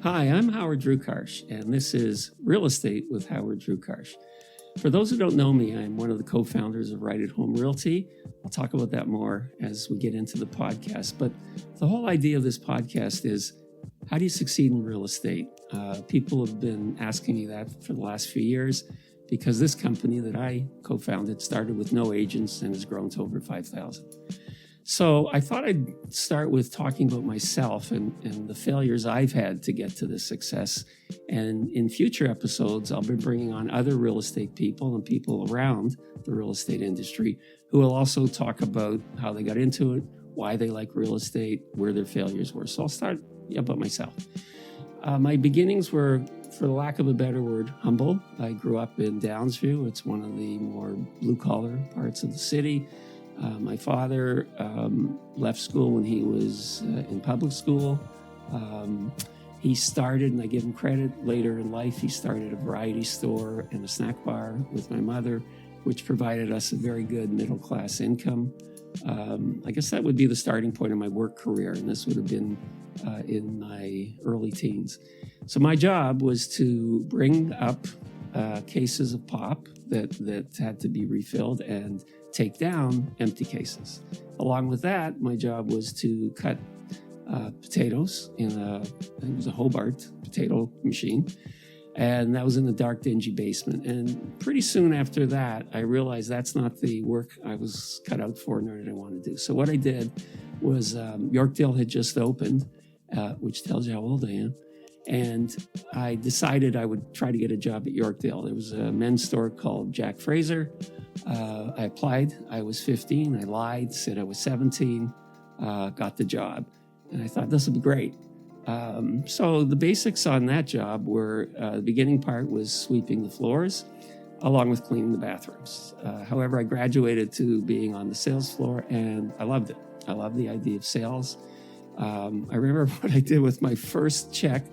Hi, I'm Howard Drukarsh, and this is Real Estate with Howard Drukarsh. For those who don't know me, I'm one of the co-founders of Right at Home Realty. I'll talk about that more as we get into the podcast. But the whole idea of this podcast is, how do you succeed in real estate? People have been asking me that for the last few years because this company that I co-founded started with no agents and has grown to over 5,000. So I thought I'd start with talking about myself and the failures I've had to get to this success. And in future episodes, I'll be bringing on other real estate people and people around the real estate industry who will also talk about how they got into it, why they like real estate, where their failures were. So I'll start about myself. My beginnings were, for the lack of a better word, humble. I grew up in Downsview. It's one of the more blue-collar parts of the city. My father left school when he was in public school. He started, and I give him credit, later in life, he started a variety store and a snack bar with my mother, which provided us a very good middle-class income. I guess that would be the starting point of my work career, and this would have been in my early teens. So my job was to bring up cases of pop that had to be refilled and take down empty cases. Along with that, my job was to cut potatoes it was a Hobart potato machine. And that was in the dark, dingy basement. And pretty soon after that, I realized that's not the work I was cut out for, nor did I want to do. So what I did was Yorkdale had just opened, which tells you how old I am. And I decided I would try to get a job at Yorkdale. There was a men's store called Jack Fraser. I applied. I was 15. I lied, said I was 17, got the job. And I thought, this would be great. So the basics on that job were, the beginning part was sweeping the floors, along with cleaning the bathrooms. However, I graduated to being on the sales floor, and I loved it. I loved the idea of sales. I remember what I did with my first check.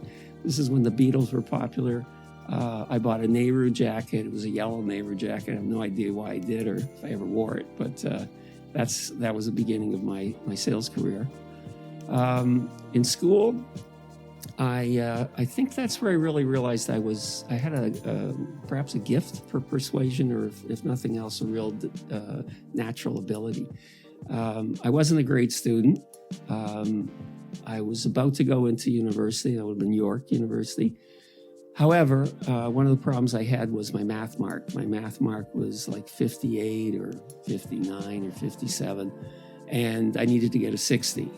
This is when the Beatles were popular. I bought a Nehru jacket. It was a yellow Nehru jacket. I have no idea why I did or if I ever wore it, but that was the beginning of my sales career. In school, I think that's where I really realized I had perhaps a gift for persuasion, or if nothing else, a real natural ability. I wasn't a great student. I was about to go into university. That would have been York University. However, one of the problems I had was my math mark. My math mark was like 58 or 59 or 57, and I needed to get a 60.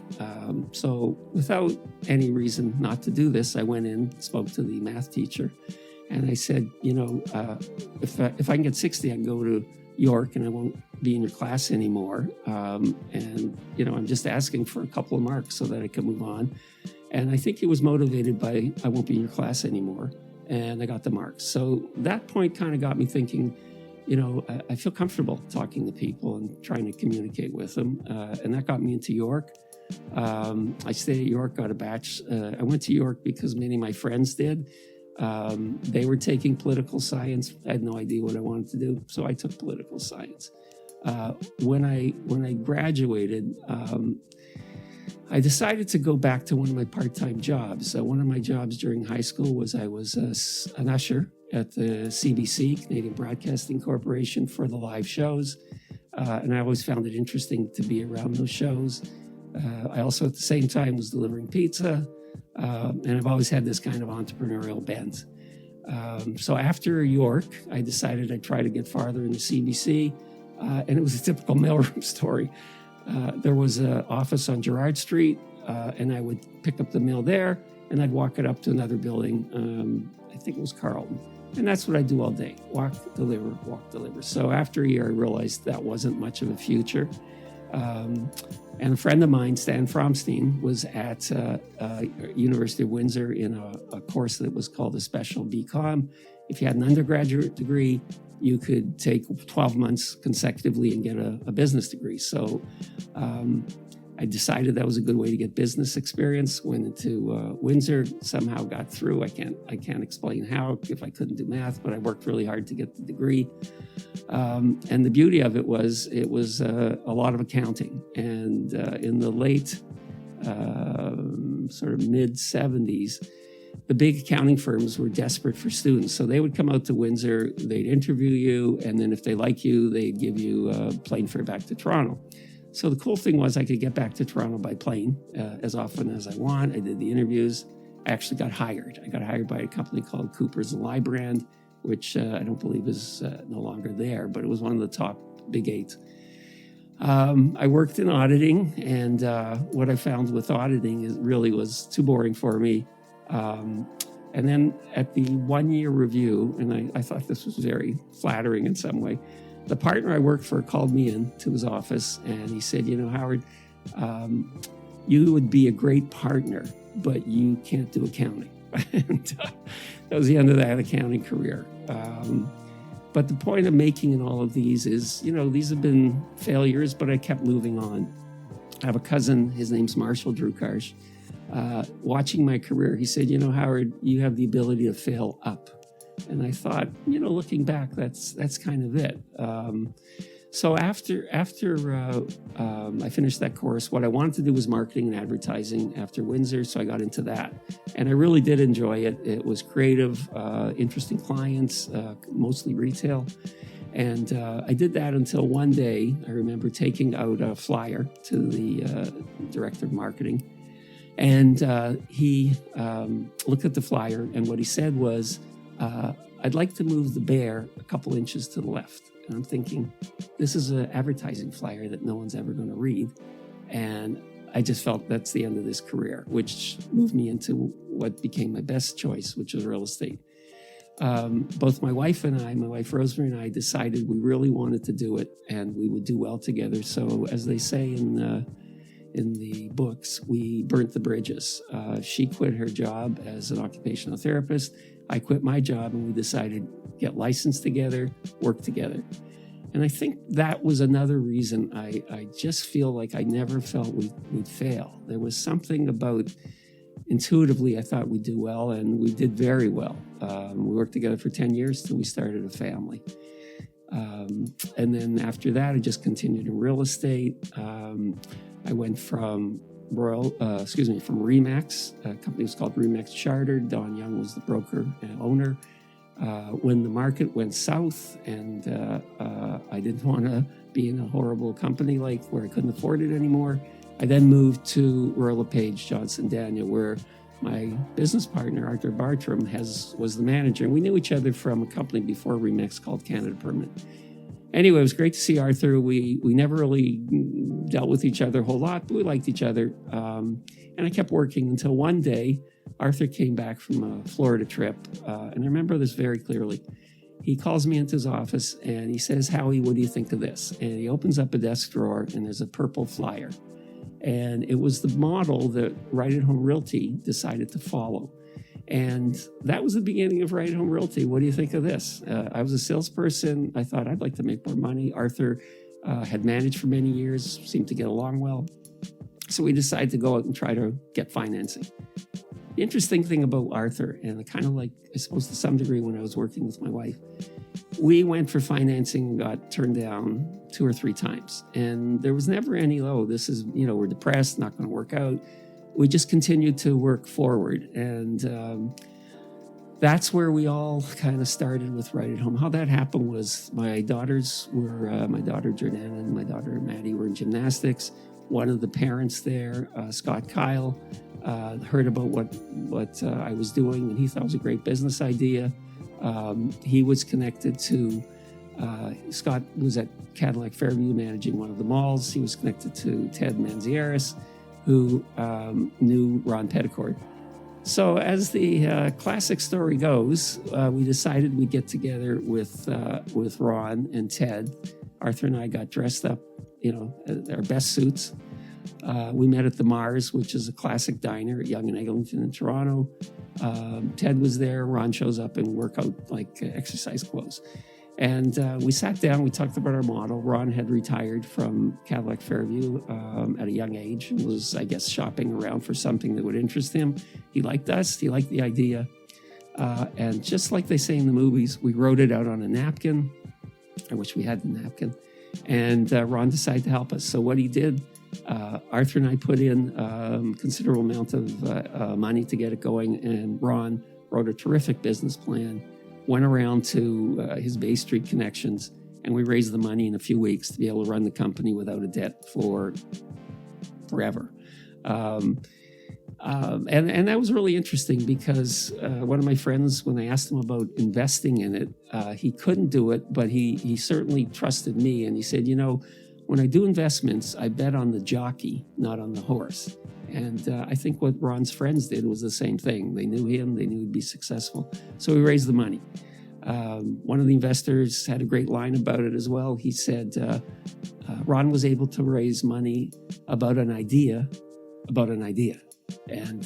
So without any reason not to do this, I went in, spoke to the math teacher, and I said, if I can get 60, I can go to York and I won't be in your class anymore. I'm just asking for a couple of marks so that I can move on. And I think he was motivated by, I won't be in your class anymore. And I got the marks. So that point kind of got me thinking, I feel comfortable talking to people and trying to communicate with them. And that got me into York. I stayed at York, got a batch. I went to York because many of my friends did. They were taking political science. I had no idea what I wanted to do, so I took political science. When I graduated, I decided to go back to one of my part-time jobs. One of my jobs during high school was I was an usher at the CBC, Canadian Broadcasting Corporation, for the live shows. And I always found it interesting to be around those shows. I also, at the same time, was delivering pizza. And I've always had this kind of entrepreneurial bent. So after York, I decided I'd try to get farther into CBC. And it was a typical mailroom story. There was an office on Gerrard Street, and I would pick up the mail there, and I'd walk it up to another building. I think it was Carlton. And that's what I do all day, walk, deliver, walk, deliver. So after a year, I realized that wasn't much of a future. And a friend of mine, Stan Fromstein, was at University of Windsor in a course that was called a special BCom. If you had an undergraduate degree, you could take 12 months consecutively and get a business degree. So I decided that was a good way to get business experience. Went into Windsor, somehow got through. I can't explain how, if I couldn't do math, but I worked really hard to get the degree. And the beauty of it was a lot of accounting. And in the late sort of mid 70s, the big accounting firms were desperate for students. So they would come out to Windsor, they'd interview you, and then if they like you, they'd give you a plane fare back to Toronto. So the cool thing was I could get back to Toronto by plane as often as I want. I did the interviews. I actually got hired. I got hired by a company called Coopers & Lybrand, which I don't believe is no longer there, but it was one of the top big 8. I worked in auditing, and what I found with auditing is really was too boring for me. And then at the 1-year review, and I thought this was very flattering in some way, the partner I worked for called me in to his office, and he said, Howard, you would be a great partner, but you can't do accounting. And that was the end of that accounting career. But the point I'm making in all of these is, these have been failures, but I kept moving on. I have a cousin, his name's Marshall Drukarsh. Watching my career, he said, Howard, you have the ability to fail up. And I thought, looking back, that's kind of it. So after I finished that course, what I wanted to do was marketing and advertising after Windsor, so I got into that. And I really did enjoy it. It was creative, interesting clients, mostly retail. And I did that until one day, I remember taking out a flyer to the director of marketing. And he looked at the flyer, and what he said was, I'd like to move the bear a couple inches to the left. And I'm thinking, this is an advertising flyer that no one's ever going to read. And I just felt that's the end of this career, which moved me into what became my best choice, which was real estate. Both my wife Rosemary and I decided we really wanted to do it and we would do well together. So as they say in the books, we burnt the bridges. She quit her job as an occupational therapist. I quit my job, and we decided get licensed together, work together. And I think that was another reason I just feel like I never felt we'd fail. There was something about intuitively I thought we'd do well, and we did very well. We worked together for 10 years till we started a family. And then after that, I just continued in real estate. I went from from Remax. A company was called Remax Chartered. Don Young was the broker and owner. When the market went south and I didn't want to be in a horrible company like where I couldn't afford it anymore, I then moved to Royal LePage Johnson Daniel, where my business partner, Arthur Bartram, was the manager. And we knew each other from a company before Remax called Canada Permanent. Anyway, it was great to see Arthur. We never really dealt with each other a whole lot, but we liked each other. And I kept working until one day, Arthur came back from a Florida trip. And I remember this very clearly. He calls me into his office and he says, Howie, what do you think of this? And he opens up a desk drawer and there's a purple flyer. And it was the model that Right at Home Realty decided to follow. And that was the beginning of Right at Home Realty. What do you think of this? I was a salesperson. I thought I'd like to make more money. Arthur had managed for many years, seemed to get along well. So we decided to go out and try to get financing. The interesting thing about Arthur, and kind of like, I suppose to some degree when I was working with my wife, we went for financing and got turned down 2 or 3 times. And there was never any, this is, we're depressed, not going to work out. We just continued to work forward. And that's where we all kind of started with Right at Home. How that happened was my daughters were, my daughter Jordana and my daughter Maddie were in gymnastics. One of the parents there, Scott Kyle, heard about what I was doing, and he thought it was a great business idea. He was connected to, Scott was at Cadillac Fairview managing one of the malls. He was connected to Ted Manzieris, who knew Ron Petticord. So as the classic story goes, we decided we'd get together with Ron and Ted. Arthur and I got dressed up, our best suits. We met at the Mars, which is a classic diner at Yonge and Eglinton in Toronto. Ted was there. Ron shows up in workout, exercise clothes. And we sat down, we talked about our model. Ron had retired from Cadillac Fairview at a young age and was, I guess, shopping around for something that would interest him. He liked us, he liked the idea. And just like they say in the movies, we wrote it out on a napkin. I wish we had the napkin. And Ron decided to help us. So what he did Arthur and I put in considerable amount of money to get it going, and Ron wrote a terrific business plan, went around to his Bay Street connections, and we raised the money in a few weeks to be able to run the company without a debt for forever. And that was really interesting because one of my friends, when I asked him about investing in it, he couldn't do it, but he certainly trusted me. And he said, when I do investments, I bet on the jockey, not on the horse. And I think what Ron's friends did was the same thing. They knew him, they knew he'd be successful. So we raised the money. One of the investors had a great line about it as well. He said, Ron was able to raise money about an idea. And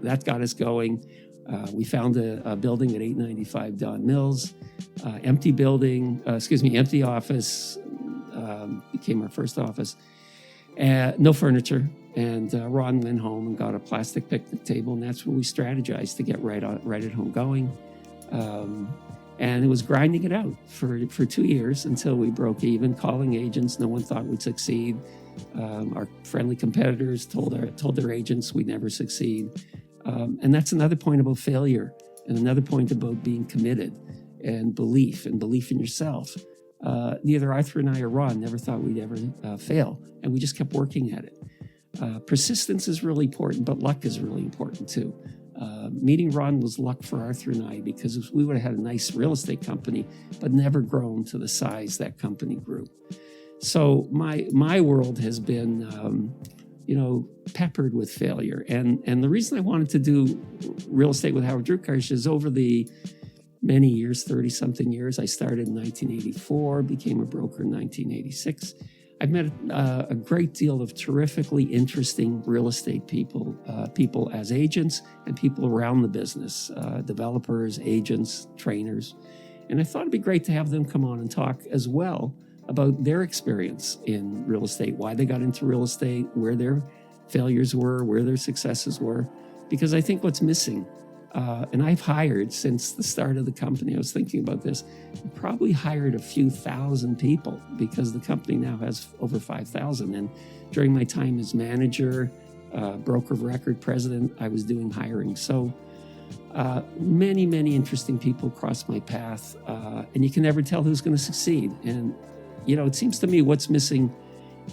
that got us going. We found a building at 895 Don Mills, empty office, became our first office. No furniture. And Ron went home and got a plastic picnic table, and that's where we strategized to get right at home going. And it was grinding it out for 2 years until we broke even, calling agents. No one thought we'd succeed. Our friendly competitors told their agents we'd never succeed. And that's another point about failure, and another point about being committed and belief in yourself. Neither Arthur and I or Ron never thought we'd ever fail, and we just kept working at it. Persistence is really important, but luck is really important too. Meeting Ron was luck for Arthur and I, because we would have had a nice real estate company, but never grown to the size that company grew. So my world has been, peppered with failure. And the reason I wanted to do real estate with Howard Drukarsh is over the many years, 30-something years. I started in 1984, became a broker in 1986. I've met a great deal of terrifically interesting real estate people as agents and people around the business, developers, agents, trainers. And I thought it'd be great to have them come on and talk as well about their experience in real estate, why they got into real estate, where their failures were, where their successes were. Because I think what's missing, and I've hired since the start of the company, I was thinking about this, I probably hired a few thousand people because the company now has over 5,000. And during my time as manager, broker of record, president, I was doing hiring. So many, many interesting people crossed my path, and you can never tell who's going to succeed. And, it seems to me what's missing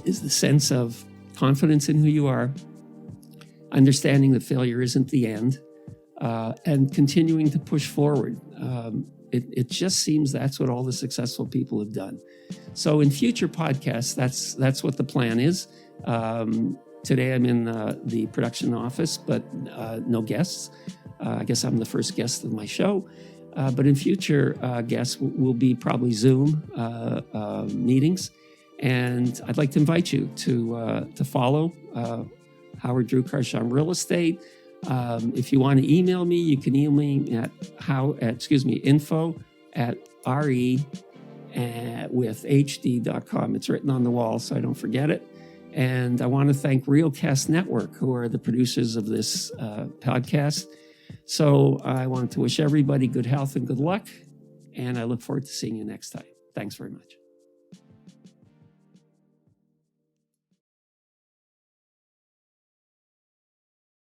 is the sense of confidence in who you are, understanding that failure isn't the end, and continuing to push forward. It just seems that's what all the successful people have done. So in future podcasts, that's what the plan is. Today I'm in the production office, but no guests. I guess I'm the first guest of my show. But in future guests will be probably Zoom meetings. And I'd like to invite you to follow Howard Drukarsh on real estate. If you want to email me, you can email me at info@re-with-hd.com. It's written on the wall, so I don't forget it. And I want to thank Realcast Network, who are the producers of this podcast. So I want to wish everybody good health and good luck, and I look forward to seeing you next time. Thanks very much.